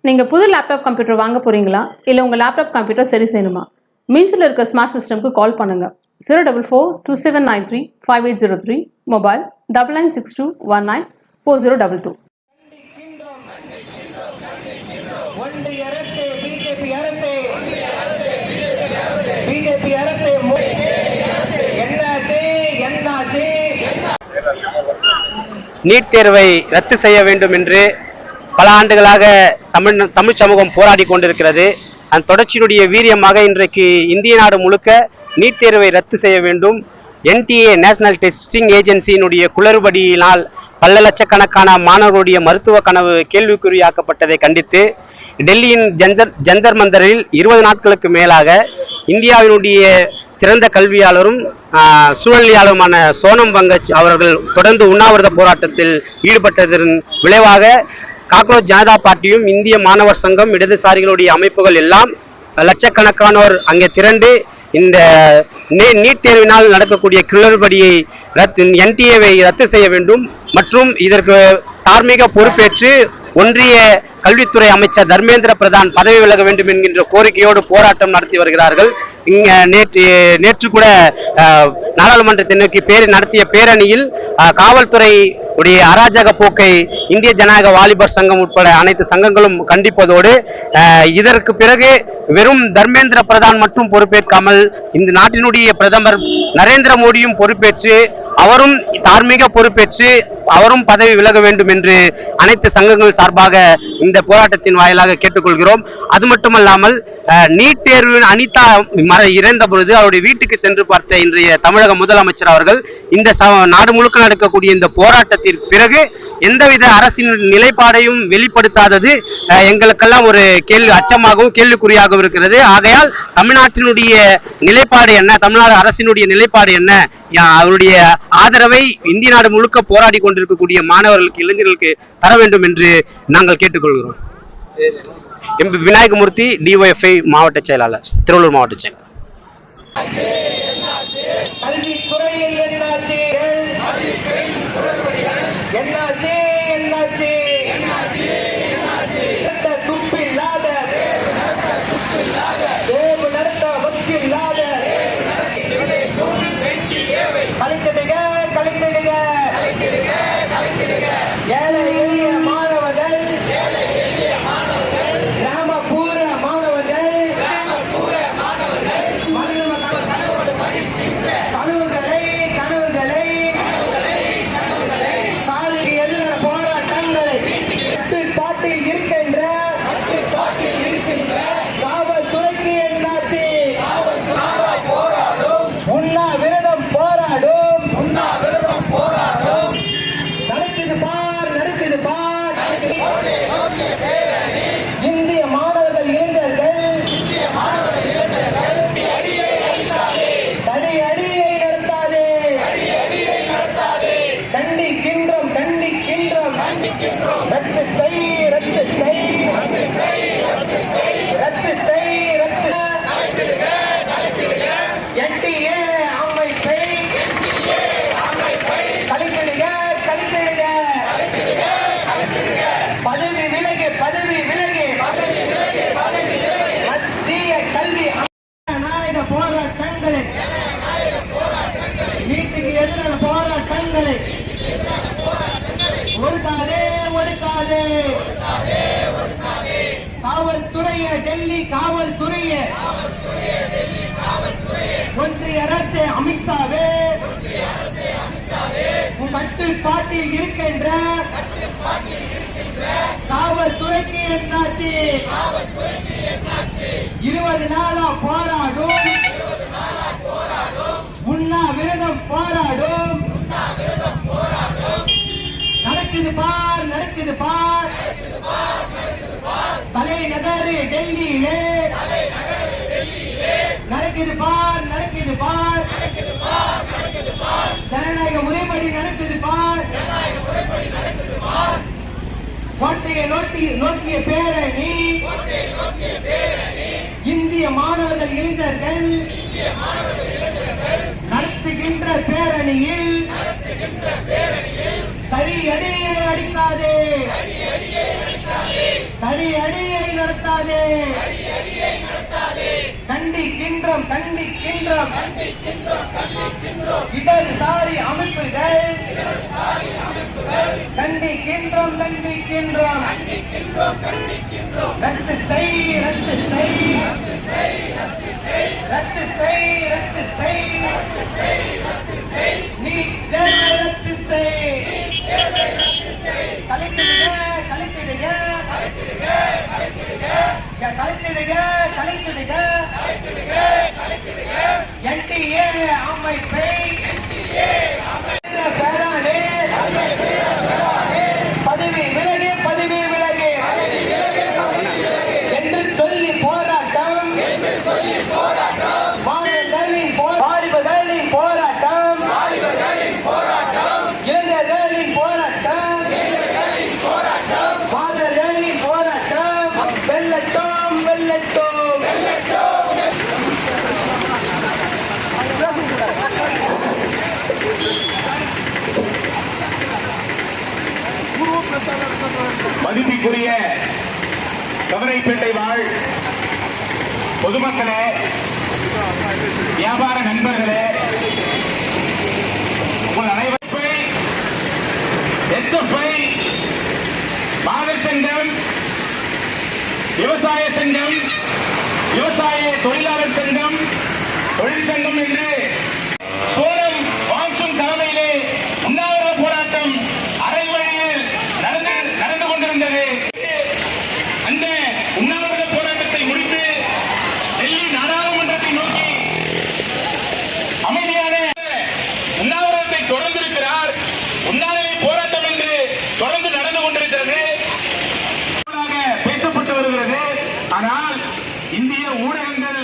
நீங்கள் புது laptop computer வாங்க போகிறீங்களா, இல்லை உங்கள் லேப்டாப் கம்ப்யூட்டர் சரி செய்யணுமா? மீன்ஸில் இருக்க ஸ்மார்ட் சிஸ்டம்க்கு கால் பண்ணுங்கள். 04427935803, மொபைல் 9962194022. ஒன்றிய அரசு பிஜேபி அரசு பிஜேபி அரசு என்னாச்சு என்னாச்சு? நீட் தேர்வை ரத்து செய்ய வேண்டும் என்று பல ஆண்டுகளாக தமிழ் சமூகம் போராடி கொண்டிருக்கிறது. அந்த தொடர்ச்சியினுடைய வீரியமாக இன்றைக்கு இந்திய நாடு முழுக்க நீட் தேர்வை ரத்து செய்ய வேண்டும். NTA நேஷனல் டெஸ்டிங் ஏஜென்சியினுடைய குளறுபடியினால் பல லட்சக்கணக்கான மாணவர்களுடைய மருத்துவ கனவு கேள்விக்குறியாக்கப்பட்டதை கண்டித்து டெல்லியின் ஜந்தர் மந்தரில் 20 நாட்களுக்கு மேலாக இந்தியாவினுடைய சிறந்த கல்வியாளரும் சூழலியாளருமான சோனம் வங்கச் அவர்கள் தொடர்ந்து உண்ணாவிரத போராட்டத்தில் ஈடுபட்டதன் விளைவாக காக்ரோச் ஜனதா பார்ட்டியும் இந்திய மாணவர் சங்கம் இடதுசாரிகளுடைய அமைப்புகள் எல்லாம் லட்சக்கணக்கானோர் அங்கே திரண்டு இந்த நீட் தேர்வினால் நடக்கக்கூடிய குளறுபடியை NTAவை ரத்து செய்ய வேண்டும் மற்றும் இதற்கு தார்மீக பொறுப்பேற்று ஒன்றிய கல்வித்துறை அமைச்சர் தர்மேந்திர பிரதான் பதவி விலக வேண்டும் என்கின்ற கோரிக்கையோடு போராட்டம் நடத்தி வருகிறார்கள். நேற்று கூட நாடாளுமன்றத்தை நோக்கி நடத்திய பேரணியில் காவல்துறை உடைய அராஜக போக்கை இந்திய ஜனநாயக வாலிபர் சங்கம் உட்பட அனைத்து சங்கங்களும் கண்டிப்பதோடு இதற்கு பிறகு வெறும் தர்மேந்திர பிரதான் மட்டும் பொறுப்பேற்காமல் இந்த நாட்டினுடைய பிரதமர் நரேந்திர மோடியும் பொறுப்பேற்று அவரும் தார்மீக பொறுப்பேற்று அவரும் பதவி விலக வேண்டும் என்று அனைத்து சங்கங்கள் சார்பாக இந்த போராட்டத்தின் வாயிலாக கேட்டுக்கொள்கிறோம். அது மட்டுமல்லாமல் நீட் தேர்வு அனிதா இறந்த பொழுது அவருடைய வீட்டுக்கு சென்று பார்த்த இன்றைய தமிழக முதலமைச்சர் அவர்கள் இந்த நாடு முழுக்க நடக்கக்கூடிய இந்த போராட்டத்திற்கு பிறகு எந்தவித அரசின் நிலைப்பாடையும் வெளிப்படுத்தாதது எங்களுக்கெல்லாம் ஒரு அச்சமாகவும் கேள்விக்குறியாகவும் இருக்கிறது. ஆகையால் தமிழ்நாட்டினுடைய நிலைப்பாடு என்ன, தமிழ்நாடு அரசினுடைய நிலைப்பாடு என்ன, அவருடைய ஆதரவை இந்திய நாடு முழுக்க போராடி கொண்டிருக்கக்கூடிய மாணவர்களுக்கு இளைஞர்களுக்கு தர வேண்டும் என்று நாங்கள் கேட்டுக்கொள்கிறோம். விநாயகமூர்த்தி, DYFI மாவட்ட செயலாளர், திருவள்ளூர் மாவட்ட செயலாளர். காவல்துறைய டெல்லி காவல்துறைய ஒன்றிய அரசு அமித்ஷாவே கட்டுப்பாட்டில் இருக்கின்ற காவல்துறைக்கு என்னாச்சு? 20 நாளா போராடும் உண்ணாவிரதம் போராடும். நடக்குது பார், நடக்குது பார் தலைநகர் டெல்லியிலே நடக்குது பார், நடக்குது பார் ஜனநாயக முறைப்படி நடக்குது பார். கோட்டையை நோக்கிய பேரணி இந்திய மாணவர்கள் இளைஞர்கள் நடத்துகின்ற பேரணியில் தடி அடியை அடிக்காதே, தடி அடியை நடத்தாதே கண்டிக்கின்றோம் இடதுசாரி அமைப்புகள் கண்டிக்கின்றோம் ரத்து செய் நீட் தேர்வை ரத்து செய் கலைத்திடுக NTA அமைப்பை பேரானே பதவி விலகு என்று சொல்லி போராட்டம் வாலிபர்களின் போராட்டம் இளைஞர்களின் போராட்டம் மாதர்களின் போராட்டம் வெல்லட்டும் மதிப்பிற்குரிய கவரைப்பேட்டை வாழ் பொதுமக்களே, வியாபார நண்பர்களே, உங்கள் அனைவரும் SFI மாதர் சங்கம், விவசாய சங்கம், விவசாய தொழிலாளர் சங்கம், தொழிற்சங்கம் என்று சோரம் வாங்சும் தலைமையிலே உண்ணாவிரத போராட்டம் அரை வழியில் நடந்து கொண்டிருந்தது. அந்த உண்ணாவிரத போராட்டத்தை முடித்து டெல்லி நாடாளுமன்றத்தை நோக்கி அமைதியான உண்ணாவிரதத்தை தொடர்ந்திருக்கிறார். உண்ணாவிரத போராட்டம் என்று தொடர்ந்து நடந்து கொண்டிருக்கிறது, பேசப்பட்டு வருகிறது. ஆனால் இந்திய ஊடகங்கள்